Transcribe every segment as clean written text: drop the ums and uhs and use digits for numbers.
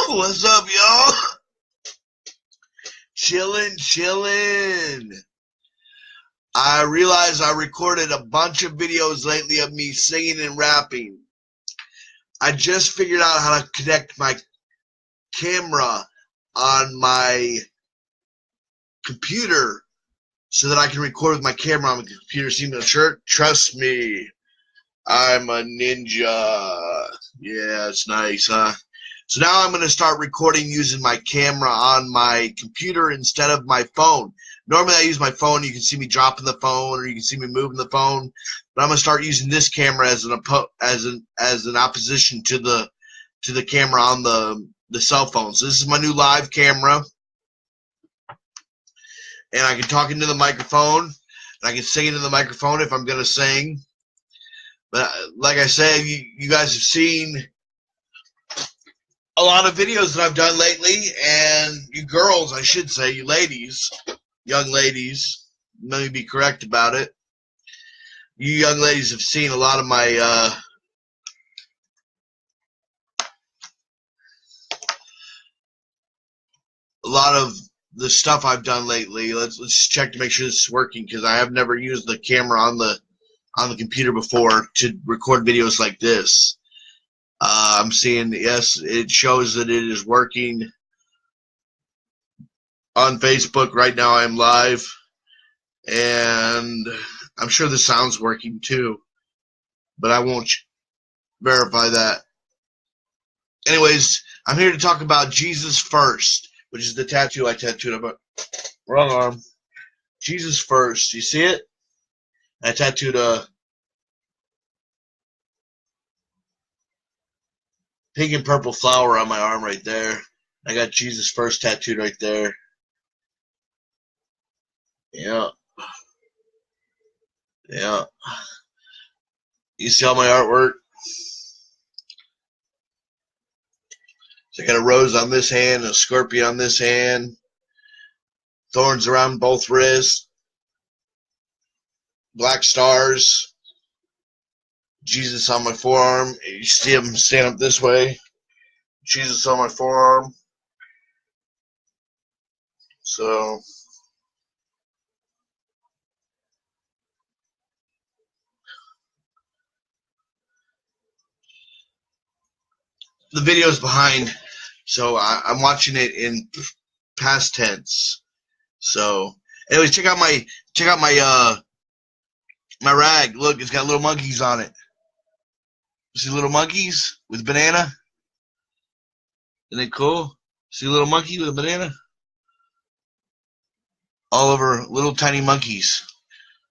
What's up, y'all? Chillin'. I realized I recorded a bunch of videos lately of me singing and rapping. I just figured out how to connect my camera on my computer so that I can record with my camera on the computer. See my shirt? Trust me, I'm a ninja. Yeah, it's nice, huh? So now I'm going to start recording using my camera on my computer instead of my phone. Normally I use my phone. You can see me dropping the phone or you can see me moving the phone. But I'm going to start using this camera as an opposition to the camera on the cell phone. So this is my new live camera. And I can talk into the microphone. And I can sing into the microphone if I'm going to sing. But like I said, you guys have seen a lot of videos that I've done lately, and you girls, I should say, you ladies, young ladies, let me be correct about it. You young ladies have seen a lot of my a lot of the stuff I've done lately. Let's check to make sure this is working, because I have never used the camera on the computer before to record videos like this. I'm seeing, yes, it shows that it is working on Facebook. Right now I'm live, and I'm sure the sound's working too, but I won't verify that. Anyways, I'm here to talk about Jesus First, which is the tattoo I tattooed on my wrong arm. Jesus First, you see it? I tattooed a pink and purple flower on my arm right there. I got Jesus First tattooed right there. Yeah. You see all my artwork? So I got a rose on this hand, a scorpion on this hand, thorns around both wrists, black stars, Jesus on my forearm. You see him stand up this way. Jesus on my forearm. So the video's behind, so I'm watching it in past tense. So anyways, check out my my rag. Look, it's got little monkeys on it. See little monkeys with banana? Isn't it cool? See a little monkey with a banana? All over little tiny monkeys.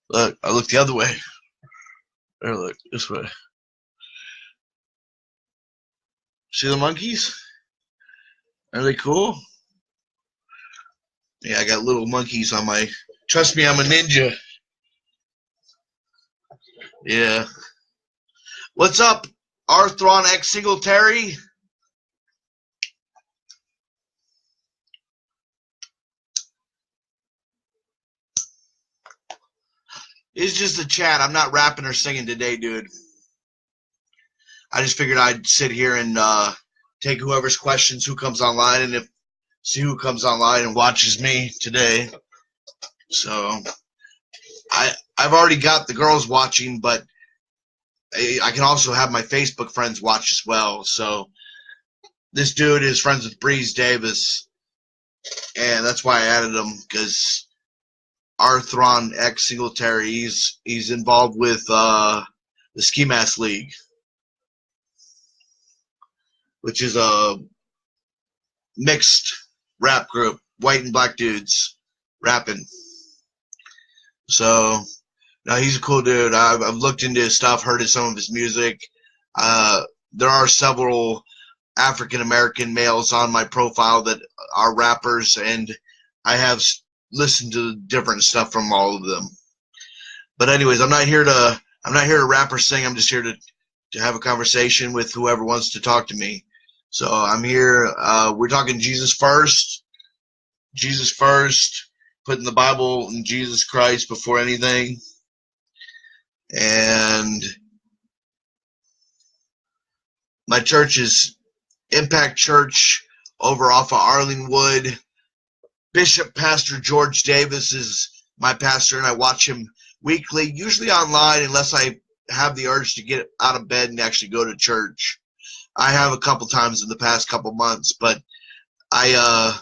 Look, I look the other way. There, look, this way. See the monkeys? Are they cool? Yeah, I got little monkeys on my... Trust me, I'm a ninja. Yeah. What's up, Arthron X Singletary? It's just a chat. I'm not rapping or singing today, dude. I just figured I'd sit here and take whoever's questions, who comes online, and see who comes online and watches me today. So I've already got the girls watching, but I can also have my Facebook friends watch as well. So this dude is friends with Breeze Davis, and that's why I added him, because Arthron X Singletary, he's involved with the Ski Mask League, which is a mixed rap group, white and black dudes rapping. So no, he's a cool dude. I've looked into his stuff, heard of some of his music. There are several African American males on my profile that are rappers, and I have listened to different stuff from all of them. But anyways, I'm not here to rap or sing. I'm just here to have a conversation with whoever wants to talk to me. So I'm here. We're talking Jesus First. Jesus First, putting the Bible and Jesus Christ before anything. And my church is Impact Church over off of Arlingwood. Bishop Pastor George Davis is my pastor, and I watch him weekly, usually online, unless I have the urge to get out of bed and actually go to church. I have a couple times in the past couple months, but I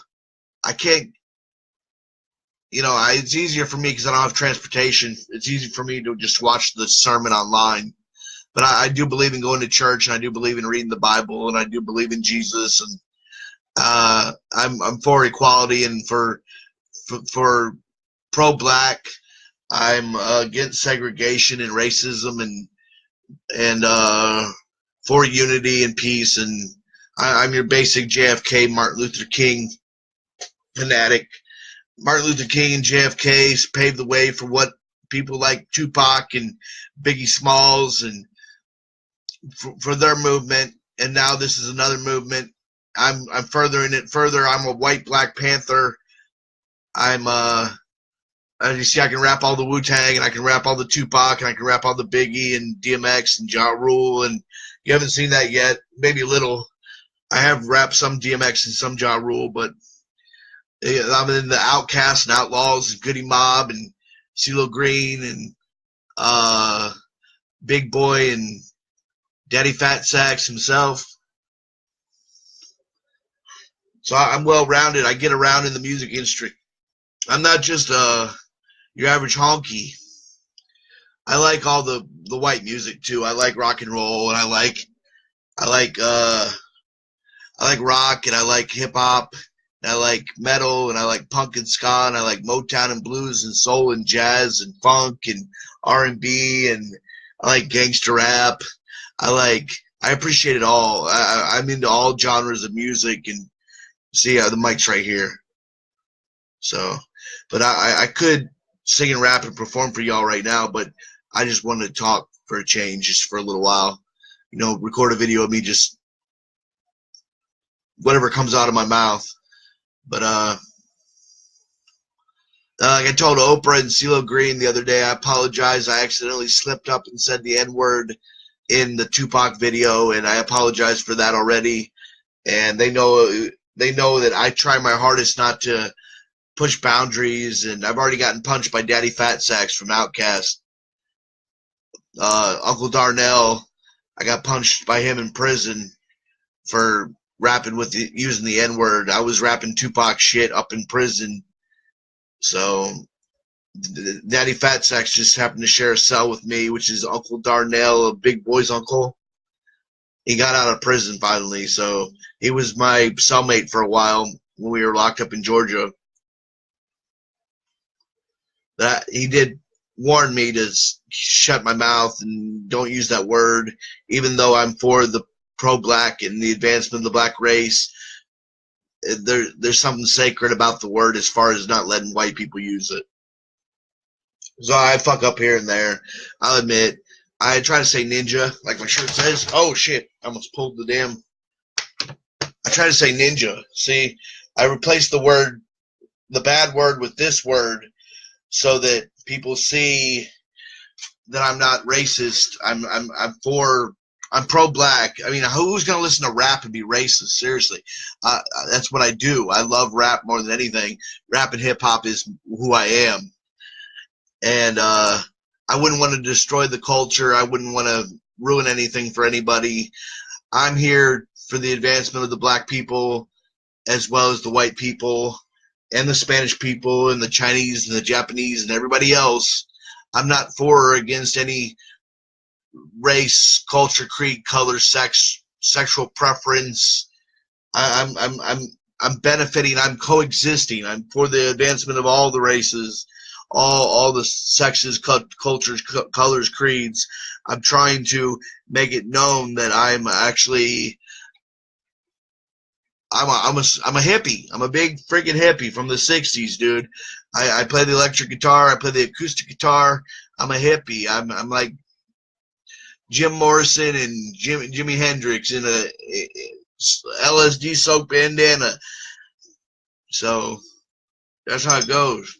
can't, it's easier for me because I don't have transportation. It's easy for me to just watch the sermon online. But I do believe in going to church, and I do believe in reading the Bible, and I do believe in Jesus, and I'm for equality and for pro-black. I'm against segregation and racism, and for unity and peace. And I'm your basic JFK, Martin Luther King fanatic. Martin Luther King and JFK paved the way for what people like Tupac and Biggie Smalls, and for their movement. And now this is another movement. I'm furthering it further. I'm a white Black Panther. As you see, I can rap all the Wu-Tang, and I can rap all the Tupac, and I can rap all the Biggie and DMX and Ja Rule. And you haven't seen that yet, maybe a little. I have rapped some DMX and some Ja Rule, but I'm in the Outkast and Outlaws and Goody Mob and CeeLo Green and Big Boy and Daddy Fat Sax himself. So I'm well-rounded. I get around in the music industry. I'm not just your average honky. I like all the white music too. I like rock and roll, and I like rock, and I like hip hop, and I like metal, and I like punk and ska, and I like Motown and blues and soul and jazz and funk and R&B, and I like gangster rap. I appreciate it all. I'm into all genres of music, and see the mic's right here. So, but I could sing and rap and perform for y'all right now, but I just wanted to talk for a change, just for a little while. Record a video of me, just whatever comes out of my mouth. But like I told Oprah and CeeLo Green the other day, I apologize. I accidentally slipped up and said the N-word in the Tupac video, and I apologize for that already. And they know that I try my hardest not to push boundaries, and I've already gotten punched by Daddy Fat Sax from Outkast. Uncle Darnell, I got punched by him in prison for rapping using the N-word. I was rapping Tupac shit up in prison. So Daddy Fat Sax just happened to share a cell with me, which is Uncle Darnell, a Big Boy's uncle. He got out of prison finally, so he was my cellmate for a while when we were locked up in Georgia. That he did warn me to shut my mouth and don't use that word, even though I'm for the pro-black and the advancement of the black race. There's something sacred about the word as far as not letting white people use it. So I fuck up here and there. I'll admit. I try to say ninja, like my shirt says. Oh, shit. I almost pulled the damn. I try to say ninja. See, I replaced the bad word with this word so that people see that I'm not racist. I'm pro-black. I mean, who's going to listen to rap and be racist? Seriously. That's what I do. I love rap more than anything. Rap and hip-hop is who I am. And I wouldn't want to destroy the culture. I wouldn't want to ruin anything for anybody. I'm here for the advancement of the black people, as well as the white people and the Spanish people and the Chinese and the Japanese and everybody else. I'm not for or against any race, culture, creed, color, sex, sexual preference. I'm benefiting. I'm coexisting. I'm for the advancement of all the races, all the sexes, cultures, colors, creeds. I'm trying to make it known that I'm actually I'm a hippie. I'm a big freaking hippie from the 60s, dude. I play the electric guitar. I play the acoustic guitar. I'm a hippie. I'm like Jim Morrison and Jimi Hendrix in a LSD soaked bandana. So that's how it goes.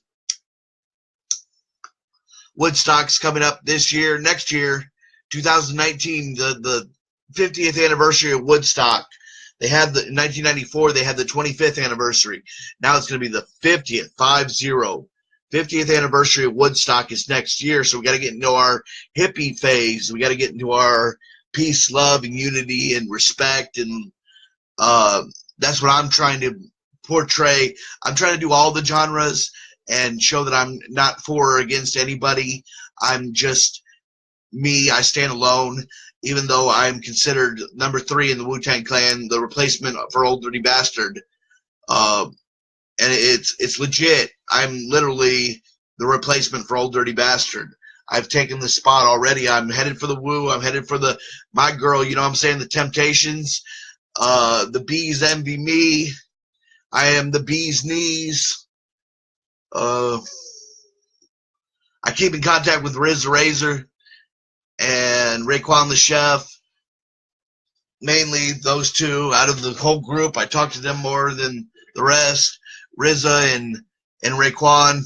Woodstock's coming up this year, next year, 2019, the 50th anniversary of Woodstock. They had in 1994, they had the 25th anniversary. Now it's going to be the 50th, 50th anniversary of Woodstock is next year. So we got to get into our hippie phase. We got to get into our peace, love, and unity and respect. And that's what I'm trying to portray. I'm trying to do all the genres and show that I'm not for or against anybody. I'm just me. I stand alone, even though I'm considered number 3 in the Wu-Tang Clan, the replacement for Old Dirty Bastard. And it's legit. I'm literally the replacement for Old Dirty Bastard. I've taken the spot already. I'm headed for the Wu. I'm headed for my girl, you know what I'm saying, the Temptations. The bees envy me. I am the bee's knees. I keep in contact with Riz the Razor and Raekwon the Chef. Mainly those two out of the whole group. I talk to them more than the rest. RZA and Raekwon.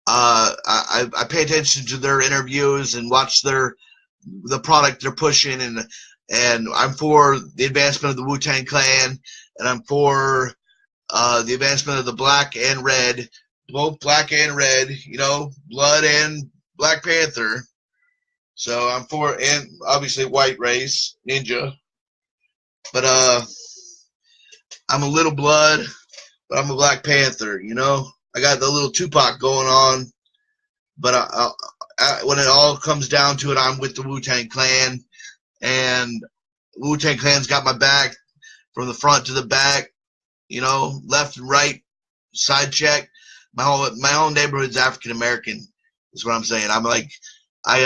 I pay attention to their interviews and watch the product they're pushing, and I'm for the advancement of the Wu-Tang Clan, and I'm for the advancement of the Black and Red, both Black and Red, you know, Blood and Black Panther. So I'm for, and obviously white race, Ninja. But I'm a little Blood, but I'm a Black Panther, you know. I got the little Tupac going on, but when it all comes down to it, I'm with the Wu-Tang Clan, and Wu-Tang Clan's got my back from the front to the back, you know, left and right, side check. My whole neighborhood's African American, is what I'm saying. I'm like, they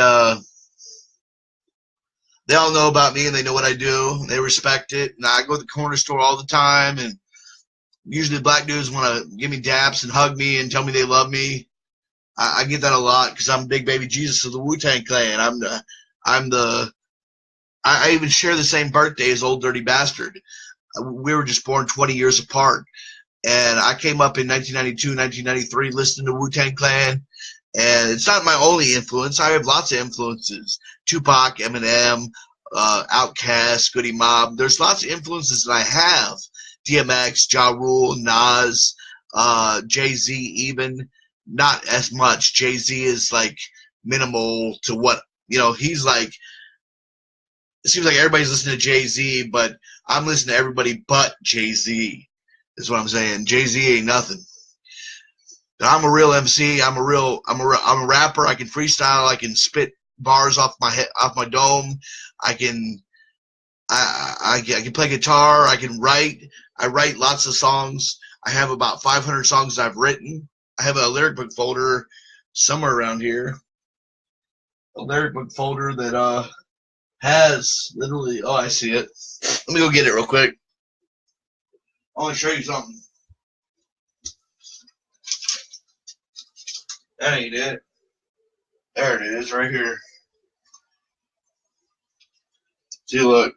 all know about me and they know what I do. They respect it. And I go to the corner store all the time, and usually black dudes want to give me daps and hug me and tell me they love me. I get that a lot because I'm Big Baby Jesus of the Wu-Tang Clan. I even share the same birthday as Old Dirty Bastard. We were just born 20 years apart. And I came up in 1992, 1993 listening to Wu-Tang Clan. And it's not my only influence. I have lots of influences. Tupac, Eminem, Outkast, Goody Mob. There's lots of influences that I have. DMX, Ja Rule, Nas, Jay-Z even. Not as much. Jay-Z is like minimal to what, you know, he's like, it seems like everybody's listening to Jay-Z, but I'm listening to everybody but Jay-Z, is what I'm saying. Jay-Z ain't nothing. But I'm a real MC. I'm a rapper. I can freestyle. I can spit bars off my head, off my dome. I can play guitar. I can write. I write lots of songs. I have about 500 songs I've written. I have a lyric book folder somewhere around here. A lyric book folder that has literally, oh, I see it. Let me go get it real quick. I want to show you something. That ain't it. There it is, right here. See, look.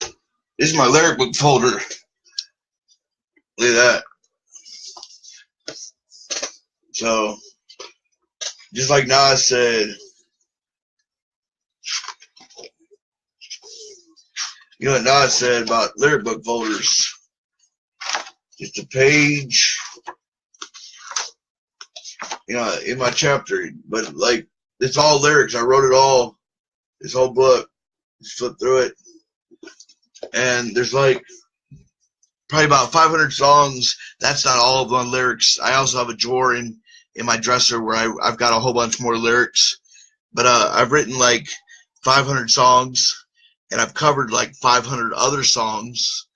This is my lyric book folder. Look at that. So, just like Nas said, you know what Nas said about lyric book folders? Just a page, you know, in my chapter, but like, it's all lyrics. I wrote it all, this whole book. Just flip through it, and there's like probably about 500 songs. That's not all of them lyrics. I also have a drawer in my dresser where I've got a whole bunch more lyrics, but I've written like 500 songs, and I've covered like 500 other songs.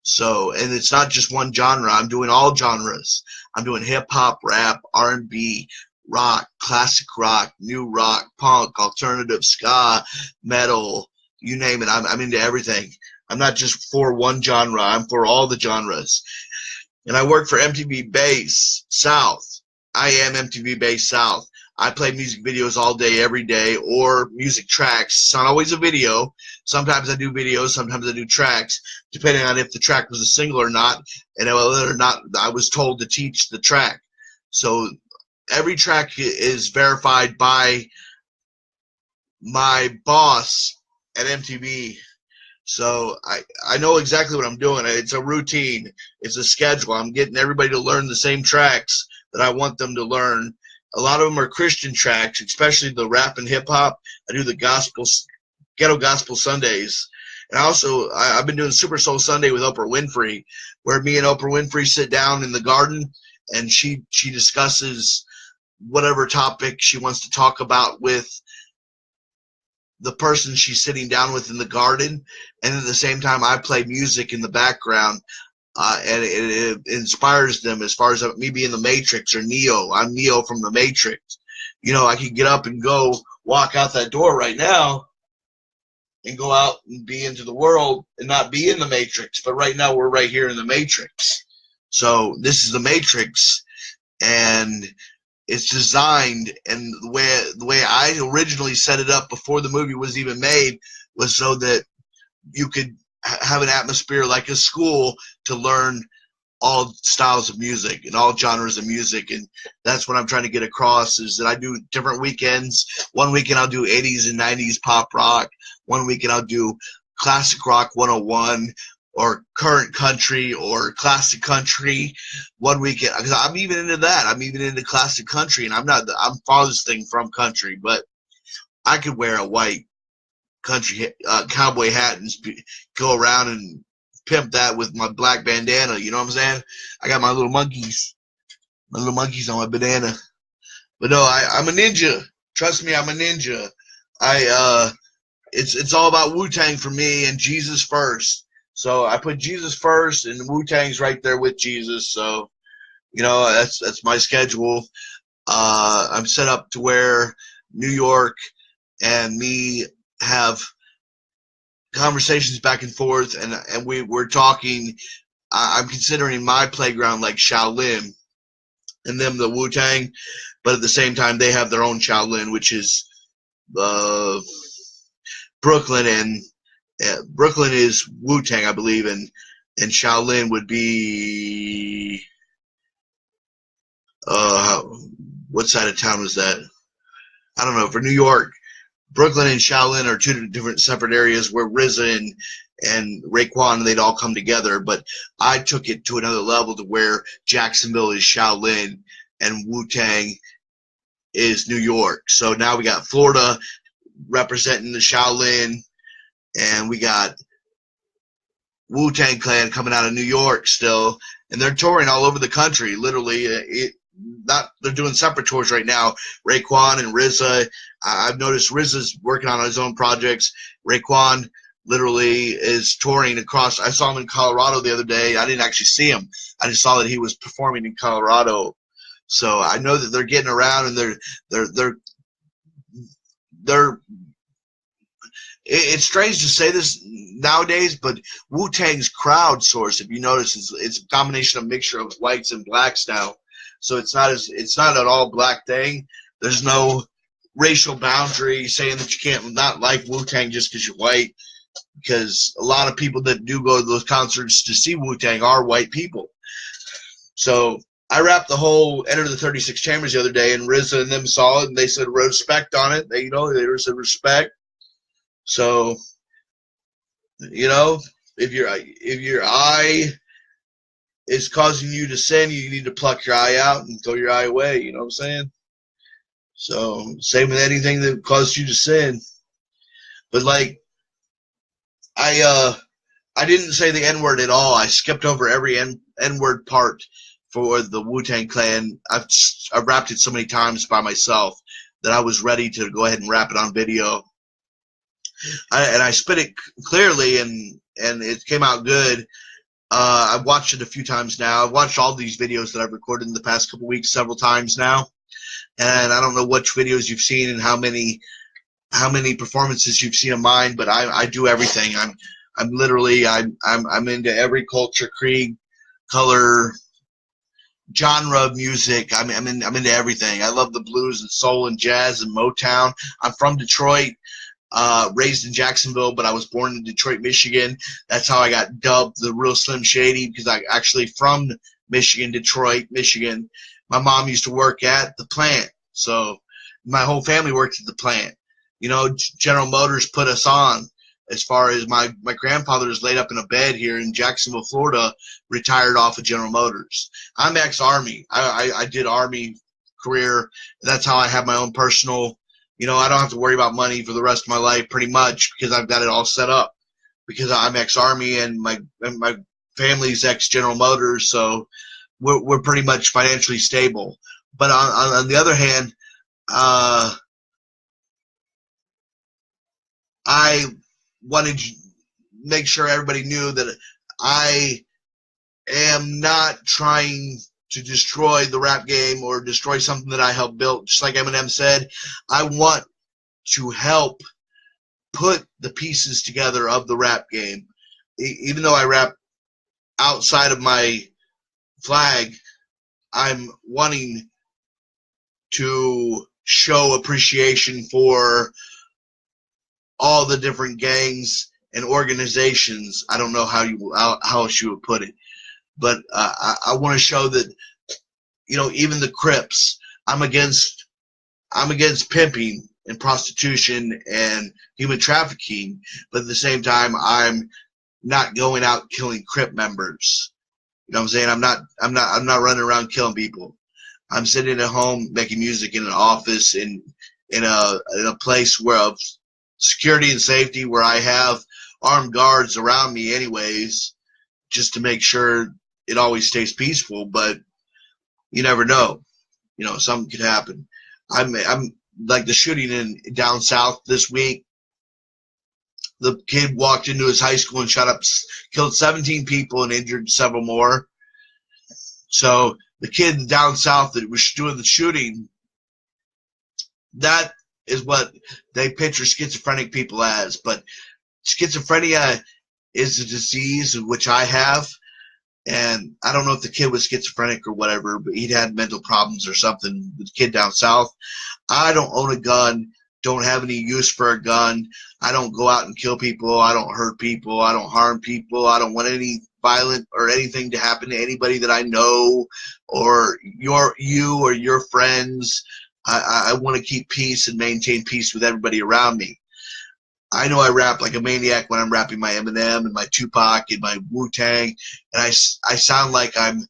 So, and it's not just one genre. I'm doing all genres. I'm doing hip hop, rap, R&B, rock, classic rock, new rock, punk, alternative, ska, metal, you name it. I'm into everything. I'm not just for one genre. I'm for all the genres. And I work for MTV Base South. I am MTV Base South. I play music videos all day, every day, or music tracks. It's not always a video. Sometimes I do videos, sometimes I do tracks, depending on if the track was a single or not, and whether or not I was told to teach the track. So every track is verified by my boss at MTV. So I know exactly what I'm doing. It's a routine. It's a schedule. I'm getting everybody to learn the same tracks that I want them to learn. A lot of them are Christian tracks, especially the rap and hip hop. I do the gospel, ghetto gospel Sundays. And also, I've been doing Super Soul Sunday with Oprah Winfrey, where me and Oprah Winfrey sit down in the garden and she discusses whatever topic she wants to talk about with the person she's sitting down with in the garden. And at the same time, I play music in the background, and it inspires them as far as me being the Matrix or Neo. I'm Neo from the Matrix. You know, I could get up and go walk out that door right now and go out and be into the world and not be in the Matrix. But right now we're right here in the Matrix. So this is the Matrix, and it's designed, and the way I originally set it up before the movie was even made was so that you could have an atmosphere like a school to learn all styles of music and all genres of music. And that's what I'm trying to get across, is that I do different weekends. One weekend I'll do 80s and 90s pop rock. One weekend I'll do classic rock 101 or current country or classic country. One weekend, because I'm even into that. I'm even into classic country, and I'm farthest thing from country, but I could wear a white country cowboy hat and go around and pimp that with my black bandana. You know what I'm saying? I got my little monkeys on my banana. But no, I'm a ninja. Trust me, I'm a ninja. It's all about Wu-Tang for me, and Jesus first. So I put Jesus first, and Wu-Tang's right there with Jesus. So, you know, that's my schedule. I'm set up to where New York and me have conversations back and forth, and we're talking. I'm considering my playground like Shaolin, and them the Wu-Tang, but at the same time they have their own Shaolin, which is Brooklyn, and Brooklyn is Wu-Tang, I believe, and Shaolin would be what side of town was that? I don't know. For New York, Brooklyn and Shaolin are two different separate areas where RZA and Raekwon, they'd all come together. But I took it to another level to where Jacksonville is Shaolin and Wu-Tang is New York. So now we got Florida representing the Shaolin, and we got Wu-Tang Clan coming out of New York still, and they're touring all over the country. Literally, they're doing separate tours right now. Raekwon and RZA. I've noticed RZA's working on his own projects. Raekwon literally is touring across. I saw him in Colorado the other day. I didn't actually see him. I just saw that he was performing in Colorado. So I know that they're getting around, and they're it's strange to say this nowadays, but Wu-Tang's crowdsourced, if you notice, it's a combination of mixture of whites and blacks now. So it's not an all black thing. There's no racial boundary saying that you can't not like Wu-Tang just because you're white, because a lot of people that do go to those concerts to see Wu-Tang are white people. So I rapped the whole Enter the 36 Chambers the other day, and RZA and them saw it, and they said respect on it. They said respect. So, you know, if your eye is causing you to sin, you need to pluck your eye out and throw your eye away. You know what I'm saying? So, same with anything that causes you to sin. But like, I didn't say the N-word at all. I skipped over every N-word part for the Wu-Tang Clan. I've rapped it so many times by myself that I was ready to go ahead and rap it on video. I spit it clearly, and it came out good. I've watched it a few times now. I've watched all these videos that I've recorded in the past couple weeks several times now, and I don't know which videos you've seen and how many performances you've seen of mine, but I do everything. I'm literally I'm into every culture, creed, color, genre of music. I'm into everything. I love the blues and soul and jazz and Motown. I'm from Detroit. Raised in Jacksonville, but I was born in Detroit, Michigan. That's how I got dubbed the Real Slim Shady, because I actually from Michigan, Detroit, Michigan. My mom used to work at the plant, so my whole family worked at the plant. You know, General Motors put us on. as far as my grandfather is laid up in a bed here in Jacksonville, Florida, retired off of General Motors. I'm ex-Army. I did Army career. That's how I have my own personal, I don't have to worry about money for the rest of my life pretty much because I've got it all set up because I'm ex-Army and my family's ex-General Motors, so we're pretty much financially stable. But on the other hand, I wanted to make sure everybody knew that I am not trying to destroy the rap game or destroy something that I helped build. Just like Eminem said, I want to help put the pieces together of the rap game. Even though I rap outside of my flag, I'm wanting to show appreciation for all the different gangs and organizations. I don't know how else you would put it, but I want to show that even the Crips. I'm against pimping and prostitution and human trafficking, but at the same time, I'm not going out killing Crip members. You know what I'm saying? I'm not running around killing people. I'm sitting at home making music in an office in a place where of security and safety where I have armed guards around me anyways, just to make sure it always stays peaceful. But you never know. Something could happen. I'm like the shooting in down south this week. The kid walked into his high school and killed 17 people and injured several more. So the kid down south that was doing the shooting, that is what they picture schizophrenic people as. But schizophrenia is a disease which I have. And I don't know if the kid was schizophrenic or whatever, but he'd had mental problems or something. The kid down south. I don't own a gun, don't have any use for a gun. I don't go out and kill people. I don't hurt people. I don't harm people. I don't want any violent or anything to happen to anybody that I know or you or your friends. I want to keep peace and maintain peace with everybody around me. I know I rap like a maniac when I'm rapping my Eminem and my Tupac and my Wu-Tang, and I sound like I'm,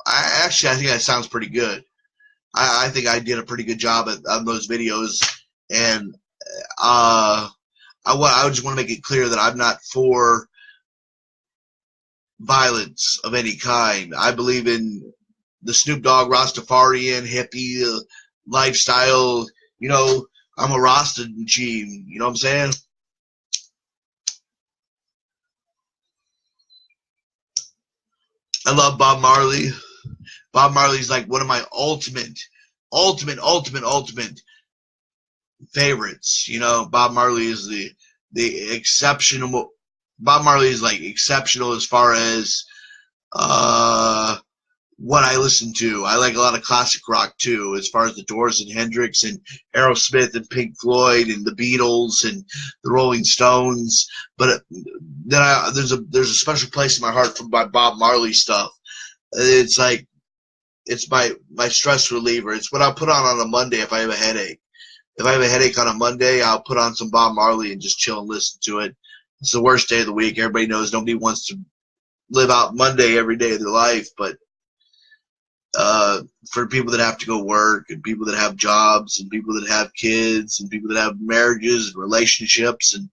I think that sounds pretty good. I think I did a pretty good job on those videos, and I just want to make it clear that I'm not for violence of any kind. I believe in the Snoop Dogg Rastafarian hippie lifestyle. I'm a Rasta G. You know what I'm saying? I love Bob Marley. Bob Marley's like one of my ultimate favorites. Bob Marley is the exceptional. Bob Marley is like exceptional as far as what I listen to. I like a lot of classic rock too, as far as the Doors and Hendrix and Aerosmith and Pink Floyd and the Beatles and the Rolling Stones. But then there's a special place in my heart for my Bob Marley stuff. It's like it's my stress reliever. It's what I'll put on a Monday if I have a headache. If I have a headache on a Monday, I'll put on some Bob Marley and just chill and listen to it. It's the worst day of the week. Everybody knows nobody wants to live out Monday every day of their life, but for people that have to go work and people that have jobs and people that have kids and people that have marriages and relationships, and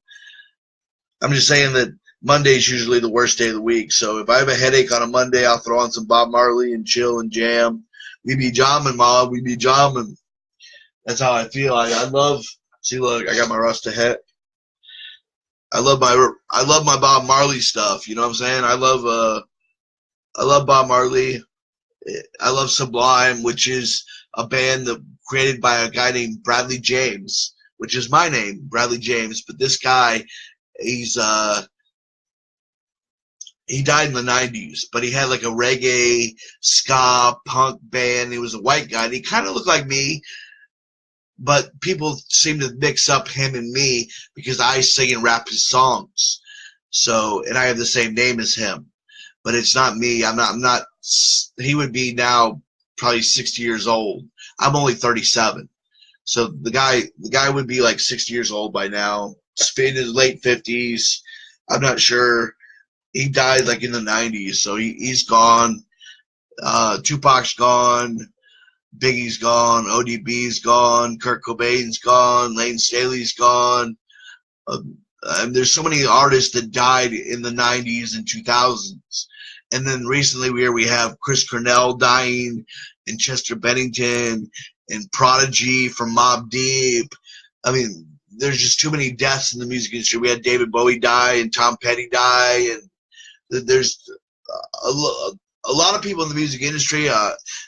I'm just saying that Monday is usually the worst day of the week. So if I have a headache on a Monday, I'll throw on some Bob Marley and chill and jam. We be jamming, Ma. We be jamming. That's how I feel. I love. See, look, I got my Rasta hat. I love my Bob Marley stuff. You know what I'm saying? I love Bob Marley. I love Sublime, which is a band created by a guy named Bradley James, which is my name, Bradley James. But this guy, he died in the 90s, but he had like a reggae, ska, punk band. He was a white guy, and he kind of looked like me, but people seem to mix up him and me because I sing and rap his songs. So, and I have the same name as him, but it's not me. I'm not, he would be now probably 60 years old. I'm only 37. So the guy would be like 60 years old by now, in his late 50s. I'm not sure. He died like in the 90s, so he's gone. Tupac's gone. Biggie's gone. ODB's gone. Kurt Cobain's gone. Lane Staley's gone. And there's so many artists that died in the 90s and 2000s. And then recently we have Chris Cornell dying, and Chester Bennington, and Prodigy from Mobb Deep. I mean, there's just too many deaths in the music industry. We had David Bowie die, and Tom Petty die, and there's a lot of people in the music industry,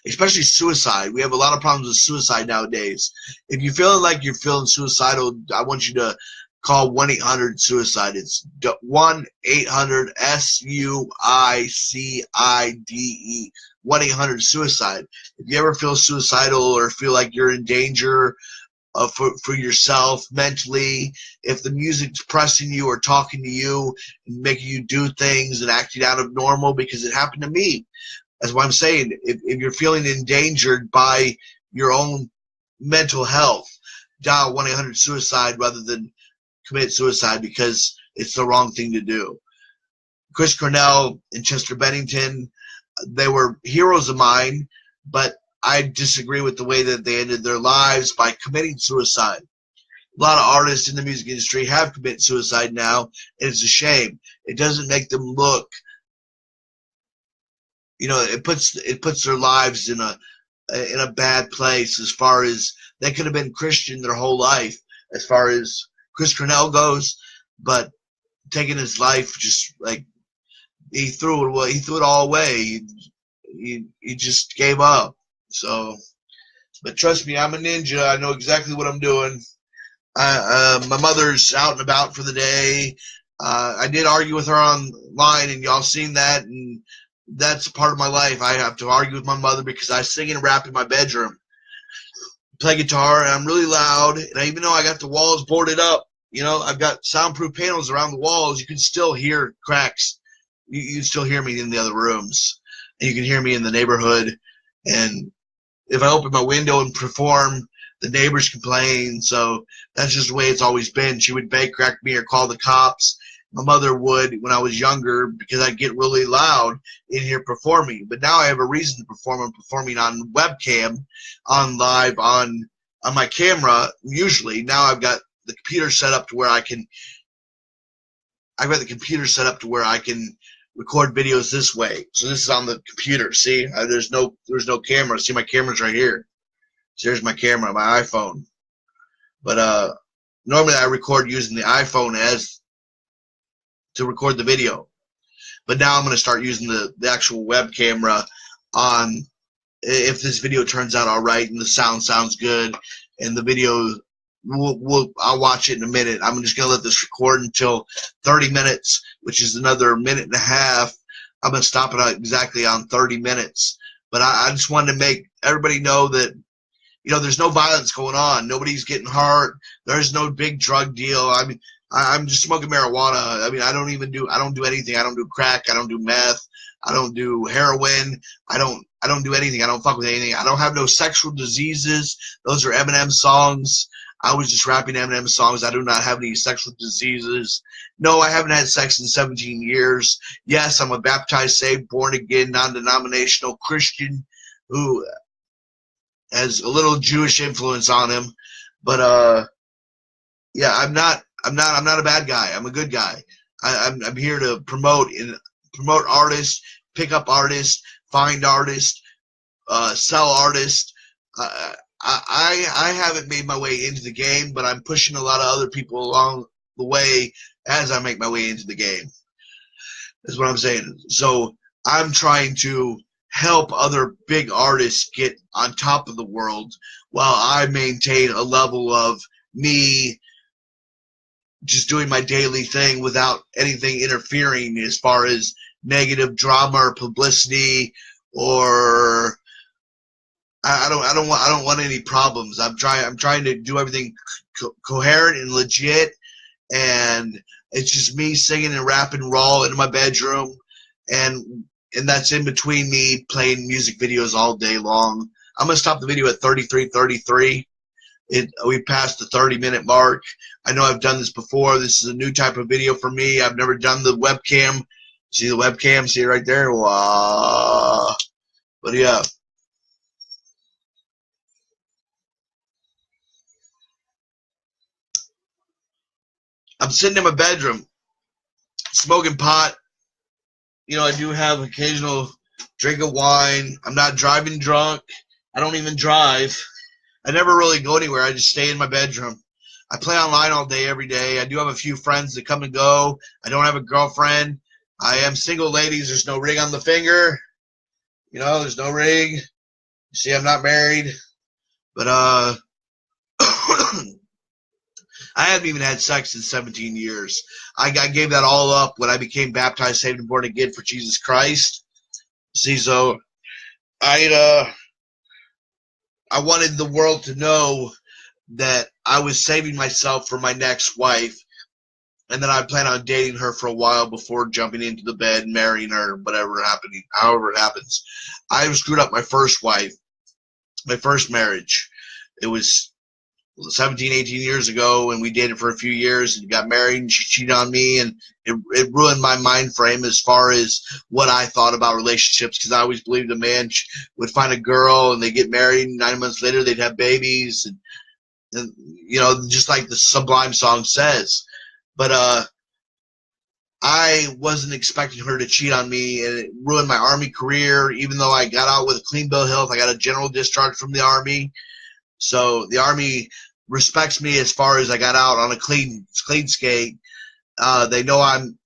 especially suicide. We have a lot of problems with suicide nowadays. If you're feeling like you're feeling suicidal, I want you to call 1-800-SUICIDE. It's 1-800-SUICIDE. 1-800-SUICIDE. If you ever feel suicidal or feel like you're in danger for yourself mentally, if the music's pressing you or talking to you and making you do things and acting out of normal, because it happened to me. That's what I'm saying. If you're feeling endangered by your own mental health, dial 1-800-SUICIDE rather than commit suicide, because it's the wrong thing to do. Chris Cornell and Chester Bennington, they were heroes of mine, but I disagree with the way that they ended their lives by committing suicide. A lot of artists in the music industry have committed suicide now, and it's a shame. It doesn't make them look, it puts their lives in a bad place, as far as they could have been Christian their whole life, as far as Chris Cornell goes, but taking his life, just like he threw it all away. He just gave up. So, but trust me, I'm a ninja. I know exactly what I'm doing. My mother's out and about for the day. I did argue with her online, and y'all seen that, and that's part of my life. I have to argue with my mother because I sing and rap in my bedroom, play guitar, and I'm really loud. And even though I got the walls boarded up, I've got soundproof panels around the walls, you can still hear cracks. You can still hear me in the other rooms, and you can hear me in the neighborhood. And if I open my window and perform, the neighbors complain. So that's just the way it's always been. She would bake crack me or call the cops. My mother would when I was younger, because I'd get really loud in here performing. But now I have a reason to perform. I'm performing on webcam, on live, on my camera. Usually now I've got the computer set up to where I can record videos this way. So this is on the computer. See, there's no camera. See, my camera's right here. So here's my camera, my iPhone. But normally I record using the iPhone to record the video. But now I'm going to start using the actual web camera on, if this video turns out all right and the sound sounds good and the video, I'll watch it in a minute. I'm just going to let this record until 30 minutes, which is another minute and a half. I'm going to stop it exactly on 30 minutes. But I just wanted to make everybody know that, there's no violence going on. Nobody's getting hurt. There's no big drug deal. I mean, I'm just smoking marijuana. I mean, I don't do anything. I don't do crack. I don't do meth. I don't do heroin. I don't do anything. I don't fuck with anything. I don't have no sexual diseases. Those are Eminem songs. I was just rapping Eminem songs. I do not have any sexual diseases. No, I haven't had sex in 17 years. Yes, I'm a baptized, saved, born again, non-denominational Christian who has a little Jewish influence on him. But yeah, I'm not a bad guy. I'm a good guy. I'm here to promote artists, pick up artists, find artists, sell artists. I haven't made my way into the game, but I'm pushing a lot of other people along the way as I make my way into the game. That's what I'm saying. So I'm trying to help other big artists get on top of the world while I maintain a level of me just doing my daily thing without anything interfering as far as negative drama or publicity, or I don't want any problems. I'm trying to do everything coherent and legit, and it's just me singing and rapping raw in my bedroom, and that's in between me playing music videos all day long. I'm gonna stop the video at 33:33. We passed the 30-minute mark. I know I've done this before. This is a new type of video for me. I've never done the webcam. See the webcam? See it right there? Wow. But yeah. I'm sitting in my bedroom, smoking pot. You know, I do have occasional drink of wine. I'm not driving drunk. I don't even drive. I never really go anywhere. I just stay in my bedroom. I play online all day, every day. I do have a few friends that come and go. I don't have a girlfriend. I am single, ladies. There's no ring on the finger. You know, there's no ring. You see, I'm not married. But, I haven't even had sex in 17 years. I gave that all up when I became baptized, saved, and born again for Jesus Christ. See, so I wanted the world to know that I was saving myself for my next wife, and that I plan on dating her for a while before jumping into the bed and marrying her, however it happens. I screwed up my first wife, my first marriage. It was 17, 18 years ago, and we dated for a few years and got married, and she cheated on me, and it ruined my mind frame as far as what I thought about relationships, because I always believed a man would find a girl and they get married, and 9 months later they'd have babies, and you know, just like the Sublime song says. But I wasn't expecting her to cheat on me, and it ruined my Army career. Even though I got out with a clean bill of health, I got a general discharge from the Army. So the Army respects me as far as I got out on a clean skate. They know I'm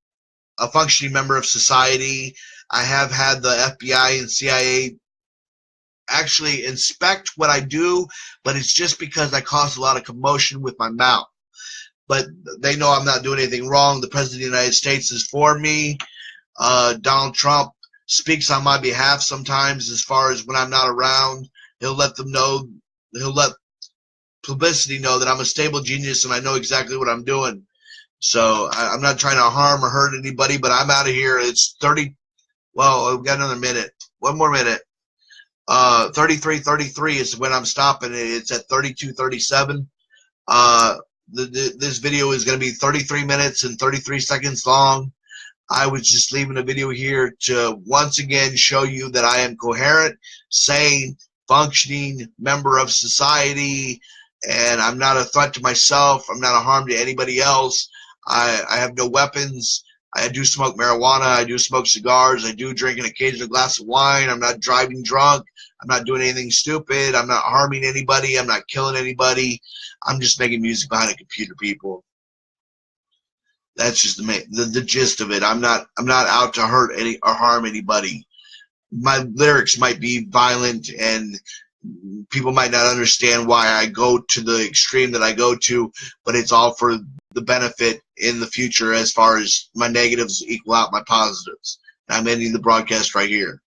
a functioning member of society. I have had the FBI and CIA actually inspect what I do, but it's just because I cause a lot of commotion with my mouth. But they know I'm not doing anything wrong. The President of the United States is for me. Donald Trump speaks on my behalf sometimes as far as when I'm not around. He'll let them know, he'll let publicity know that I'm a stable genius and I know exactly what I'm doing. So I'm not trying to harm or hurt anybody, but I'm out of here. It's 30. Well, we've got another minute. One more minute. 33:33 is when I'm stopping. It's at 32:37. This video is going to be 33 minutes and 33 seconds long. I was just leaving a video here to once again show you that I am coherent, sane, functioning member of society, and I'm not a threat to myself. I'm not a harm to anybody else. I have no weapons. I do smoke marijuana. I do smoke cigars. I do drink an occasional glass of wine. I'm not driving drunk. I'm not doing anything stupid. I'm not harming anybody. I'm not killing anybody. I'm just making music behind a computer, people. That's just the gist of it. I'm not out to hurt any or harm anybody. My lyrics might be violent, and people might not understand why I go to the extreme that I go to, but it's all for the benefit in the future as far as my negatives equal out my positives. I'm ending the broadcast right here.